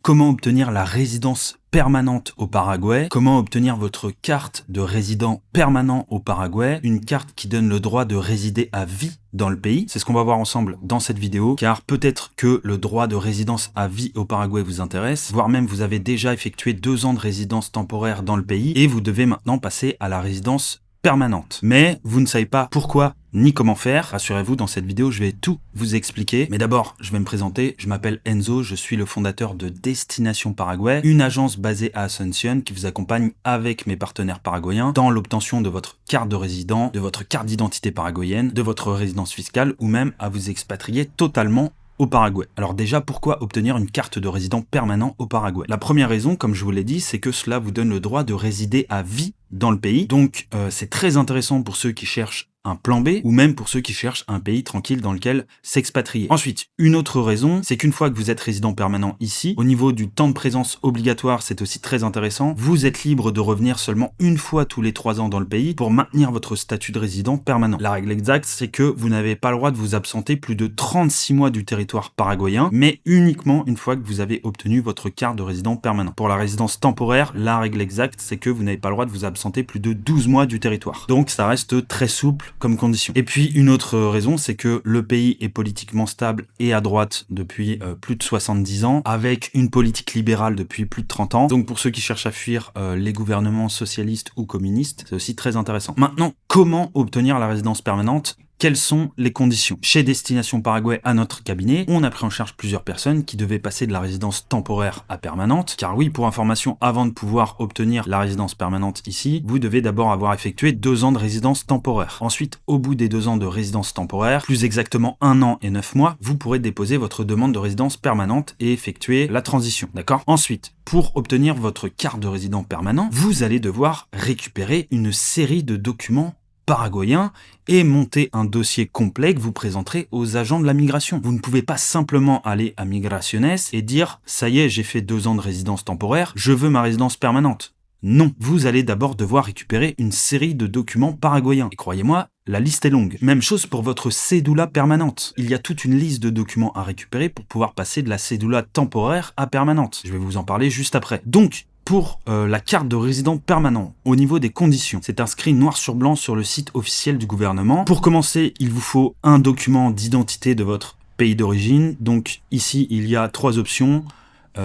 comment obtenir la résidence permanente au Paraguay, comment obtenir votre carte de résident permanent au Paraguay, une carte qui donne le droit de résider à vie dans le pays. C'est ce qu'on va voir ensemble dans cette vidéo, car peut-être que le droit de résidence à vie au Paraguay vous intéresse, voire même vous avez déjà effectué 2 ans de résidence temporaire dans le pays et vous devez maintenant passer à la résidence permanente. Mais vous ne savez pas pourquoi ni comment faire. Rassurez-vous, dans cette vidéo, je vais tout vous expliquer. Mais d'abord, je vais me présenter. Je m'appelle Enzo, je suis le fondateur de Destination Paraguay, une agence basée à Asunción qui vous accompagne avec mes partenaires paraguayens dans l'obtention de votre carte de résident, de votre carte d'identité paraguayenne, de votre résidence fiscale ou même à vous expatrier totalement au Paraguay. Alors déjà, pourquoi obtenir une carte de résident permanent au Paraguay? La première raison, comme je vous l'ai dit, c'est que cela vous donne le droit de résider à vie dans le pays. Donc c'est très intéressant pour ceux qui cherchent un plan B ou même pour ceux qui cherchent un pays tranquille dans lequel s'expatrier. Ensuite, une autre raison, c'est qu'une fois que vous êtes résident permanent ici, au niveau du temps de présence obligatoire, c'est aussi très intéressant, vous êtes libre de revenir seulement une fois tous les 3 ans dans le pays pour maintenir votre statut de résident permanent. La règle exacte, c'est que vous n'avez pas le droit de vous absenter plus de 36 mois du territoire paraguayen, mais uniquement une fois que vous avez obtenu votre carte de résident permanent. Pour la résidence temporaire, la règle exacte, c'est que vous n'avez pas le droit de vous absenter plus de 12 mois du territoire. Donc ça reste très souple comme condition. Et puis une autre raison, c'est que le pays est politiquement stable et à droite depuis plus de 70 ans, avec une politique libérale depuis plus de 30 ans. Donc pour ceux qui cherchent à fuir les gouvernements socialistes ou communistes, c'est aussi très intéressant. Maintenant, comment obtenir la résidence permanente ? Quelles sont les conditions? Chez Destination Paraguay, à notre cabinet, on a pris en charge plusieurs personnes qui devaient passer de la résidence temporaire à permanente. Car oui, pour information, avant de pouvoir obtenir la résidence permanente ici, vous devez d'abord avoir effectué 2 ans de résidence temporaire. Ensuite, au bout des 2 ans de résidence temporaire, plus exactement 1 an et 9 mois, vous pourrez déposer votre demande de résidence permanente et effectuer la transition. D'accord? Ensuite, pour obtenir votre carte de résident permanent, vous allez devoir récupérer une série de documents paraguayen et monter un dossier complet que vous présenterez aux agents de la migration. Vous ne pouvez pas simplement aller à Migraciones et dire « ça y est, j'ai fait 2 ans de résidence temporaire, je veux ma résidence permanente ». Non, vous allez d'abord devoir récupérer une série de documents paraguayens. Et croyez-moi, la liste est longue. Même chose pour votre cédula permanente. Il y a toute une liste de documents à récupérer pour pouvoir passer de la cédula temporaire à permanente. Je vais vous en parler juste après. Donc, pour la carte de résident permanent, au niveau des conditions, c'est inscrit noir sur blanc sur le site officiel du gouvernement. Pour commencer, il vous faut un document d'identité de votre pays d'origine. Donc ici, il y a 3 options.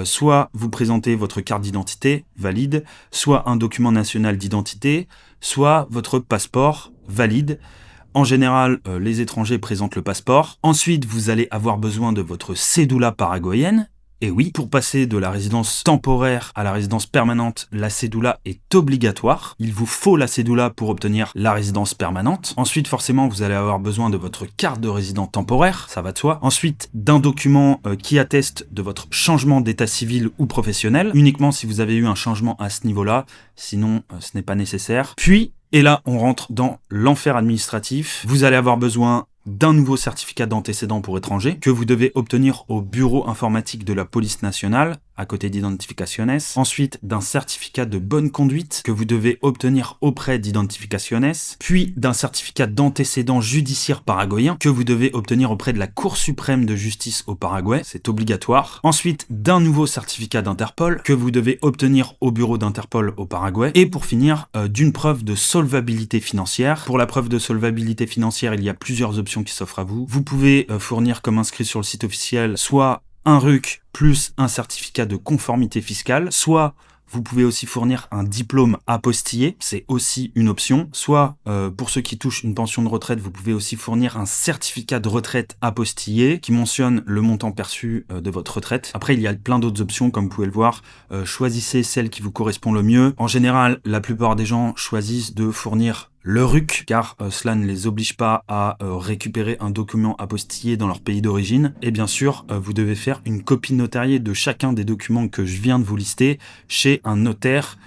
Soit vous présentez votre carte d'identité valide, soit un document national d'identité, soit votre passeport valide. En général, les étrangers présentent le passeport. Ensuite, vous allez avoir besoin de votre cédula paraguayenne. Et oui, pour passer de la résidence temporaire à la résidence permanente, la cédula est obligatoire. Il vous faut la cédula pour obtenir la résidence permanente. Ensuite, forcément, vous allez avoir besoin de votre carte de résident temporaire, ça va de soi. Ensuite, d'un document qui atteste de votre changement d'état civil ou professionnel, uniquement si vous avez eu un changement à ce niveau-là, sinon ce n'est pas nécessaire. Puis, et là, on rentre dans l'enfer administratif. Vous allez avoir besoin d'un nouveau certificat d'antécédent pour étrangers que vous devez obtenir au bureau informatique de la police nationale à côté d'Identificaciones. Ensuite, d'un certificat de bonne conduite que vous devez obtenir auprès d'Identificaciones. Puis d'un certificat d'antécédent judiciaire paraguayen que vous devez obtenir auprès de la Cour suprême de justice au Paraguay. C'est obligatoire. Ensuite, d'un nouveau certificat d'Interpol que vous devez obtenir au bureau d'Interpol au Paraguay. Et pour finir, d'une preuve de solvabilité financière. Pour la preuve de solvabilité financière, il y a plusieurs options qui s'offrent à vous. Vous pouvez fournir comme inscrit sur le site officiel soit un RUC plus un certificat de conformité fiscale, soit vous pouvez aussi fournir un diplôme apostillé, c'est aussi une option. Soit, pour ceux qui touchent une pension de retraite, vous pouvez aussi fournir un certificat de retraite apostillé qui mentionne le montant perçu de votre retraite. Après, il y a plein d'autres options, comme vous pouvez le voir. Choisissez celle qui vous correspond le mieux. En général, la plupart des gens choisissent de fournir le RUC, car cela ne les oblige pas à récupérer un document apostillé dans leur pays d'origine. Et bien sûr, vous devez faire une copie notariée de chacun des documents que je viens de vous lister chez un notaire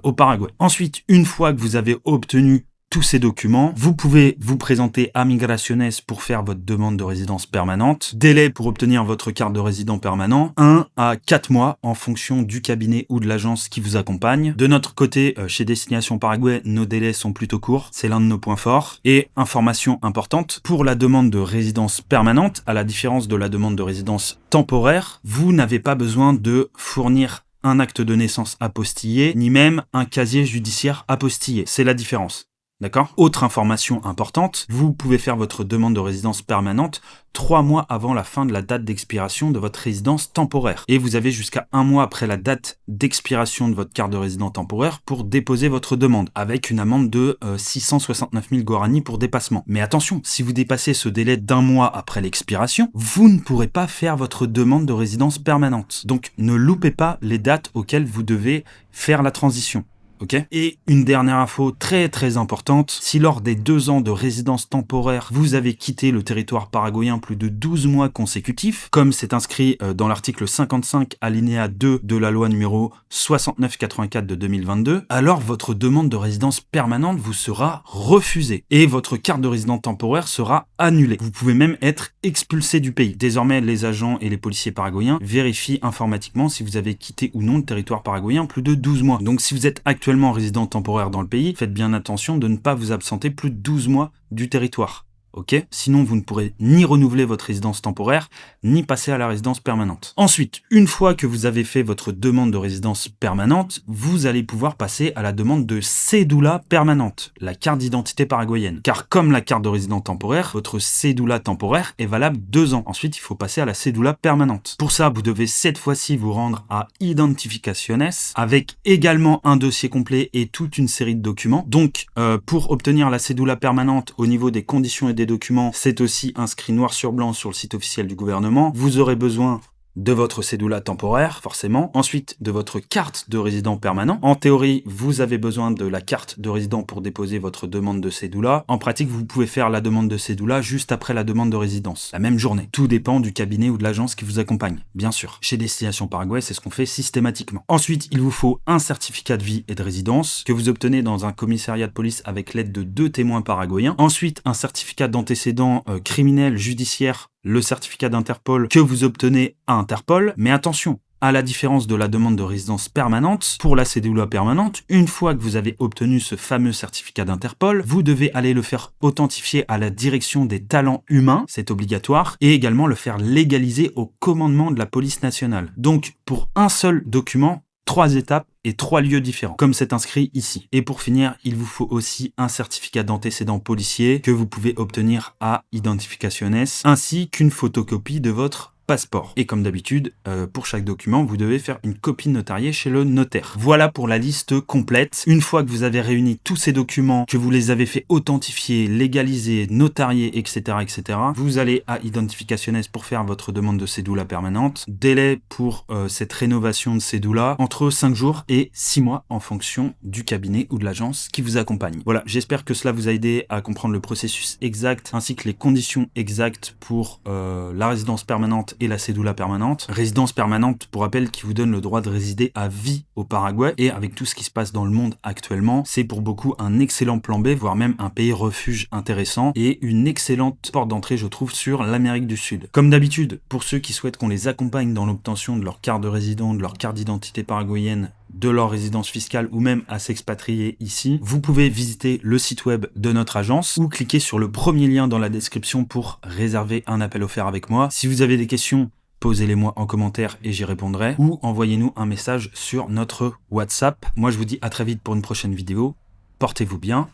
au Paraguay. Ensuite, une fois que vous avez obtenu tous ces documents, vous pouvez vous présenter à Migraciones pour faire votre demande de résidence permanente. Délai pour obtenir votre carte de résident permanent, 1 à 4 mois en fonction du cabinet ou de l'agence qui vous accompagne. De notre côté, chez Destination Paraguay, nos délais sont plutôt courts, c'est l'un de nos points forts. Et information importante, pour la demande de résidence permanente, à la différence de la demande de résidence temporaire, vous n'avez pas besoin de fournir un acte de naissance apostillé, ni même un casier judiciaire apostillé. C'est la différence. D'accord ? Autre information importante, vous pouvez faire votre demande de résidence permanente 3 mois avant la fin de la date d'expiration de votre résidence temporaire. Et vous avez jusqu'à 1 mois après la date d'expiration de votre carte de résident temporaire pour déposer votre demande, avec une amende de 669 000 guaranis pour dépassement. Mais attention, si vous dépassez ce délai d'1 mois après l'expiration, vous ne pourrez pas faire votre demande de résidence permanente. Donc ne loupez pas les dates auxquelles vous devez faire la transition. Okay. Et une dernière info très importante, si lors des 2 ans de résidence temporaire, vous avez quitté le territoire paraguayen plus de 12 mois consécutifs, comme c'est inscrit dans l'article 55 alinéa 2 de la loi numéro 6984 de 2022, alors votre demande de résidence permanente vous sera refusée et votre carte de résident temporaire sera annulée. Vous pouvez même être expulsé du pays. Désormais, les agents et les policiers paraguayens vérifient informatiquement si vous avez quitté ou non le territoire paraguayen plus de 12 mois. Donc si vous êtes actuellement résident temporaire dans le pays, faites bien attention de ne pas vous absenter plus de 12 mois du territoire. Ok ? Sinon, vous ne pourrez ni renouveler votre résidence temporaire, ni passer à la résidence permanente. Ensuite, une fois que vous avez fait votre demande de résidence permanente, vous allez pouvoir passer à la demande de cédula permanente, la carte d'identité paraguayenne. Car comme la carte de résident temporaire, votre cédula temporaire est valable 2 ans. Ensuite, il faut passer à la cédula permanente. Pour ça, vous devez cette fois-ci vous rendre à Identificaciones, avec également un dossier complet et toute une série de documents. Donc, pour obtenir la cédula permanente au niveau des conditions et des documents, c'est aussi inscrit noir sur blanc sur le site officiel du gouvernement. Vous aurez besoin de votre cédula temporaire, forcément. Ensuite, de votre carte de résident permanent. En théorie, vous avez besoin de la carte de résident pour déposer votre demande de cédula. En pratique, vous pouvez faire la demande de cédula juste après la demande de résidence, la même journée. Tout dépend du cabinet ou de l'agence qui vous accompagne, bien sûr. Chez Destination Paraguay, c'est ce qu'on fait systématiquement. Ensuite, il vous faut un certificat de vie et de résidence que vous obtenez dans un commissariat de police avec l'aide de 2 témoins paraguayens. Ensuite, un certificat d'antécédent criminel, judiciaire, le certificat d'Interpol que vous obtenez à Interpol. Mais attention, à la différence de la demande de résidence permanente, pour la cédula permanente, une fois que vous avez obtenu ce fameux certificat d'Interpol, vous devez aller le faire authentifier à la direction des talents humains, c'est obligatoire, et également le faire légaliser au commandement de la police nationale. Donc, pour un seul document, 3 étapes et 3 lieux différents, comme c'est inscrit ici. Et pour finir, il vous faut aussi un certificat d'antécédent policier que vous pouvez obtenir à Identificaciones, ainsi qu'une photocopie de votre passeport. Et comme d'habitude, pour chaque document, vous devez faire une copie notariée chez le notaire. Voilà pour la liste complète. Une fois que vous avez réuni tous ces documents, que vous les avez fait authentifier, légaliser, notarier, etc., vous allez à Identificaciones pour faire votre demande de cédula permanente. Délai pour cette rénovation de cédula, entre 5 jours et 6 mois en fonction du cabinet ou de l'agence qui vous accompagne. Voilà, j'espère que cela vous a aidé à comprendre le processus exact ainsi que les conditions exactes pour la résidence permanente et la cédula permanente. Résidence permanente, pour rappel, qui vous donne le droit de résider à vie au Paraguay. Et avec tout ce qui se passe dans le monde actuellement, c'est pour beaucoup un excellent plan B, voire même un pays refuge intéressant et une excellente porte d'entrée, je trouve, sur l'Amérique du Sud. Comme d'habitude, pour ceux qui souhaitent qu'on les accompagne dans l'obtention de leur carte de résident, de leur carte d'identité paraguayenne, de leur résidence fiscale ou même à s'expatrier ici, vous pouvez visiter le site web de notre agence ou cliquer sur le premier lien dans la description pour réserver un appel offert avec moi. Si vous avez des questions, posez-les-moi en commentaire et j'y répondrai, ou envoyez-nous un message sur notre WhatsApp. Moi je vous dis à très vite pour une prochaine vidéo. Portez-vous bien.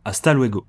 Hasta luego.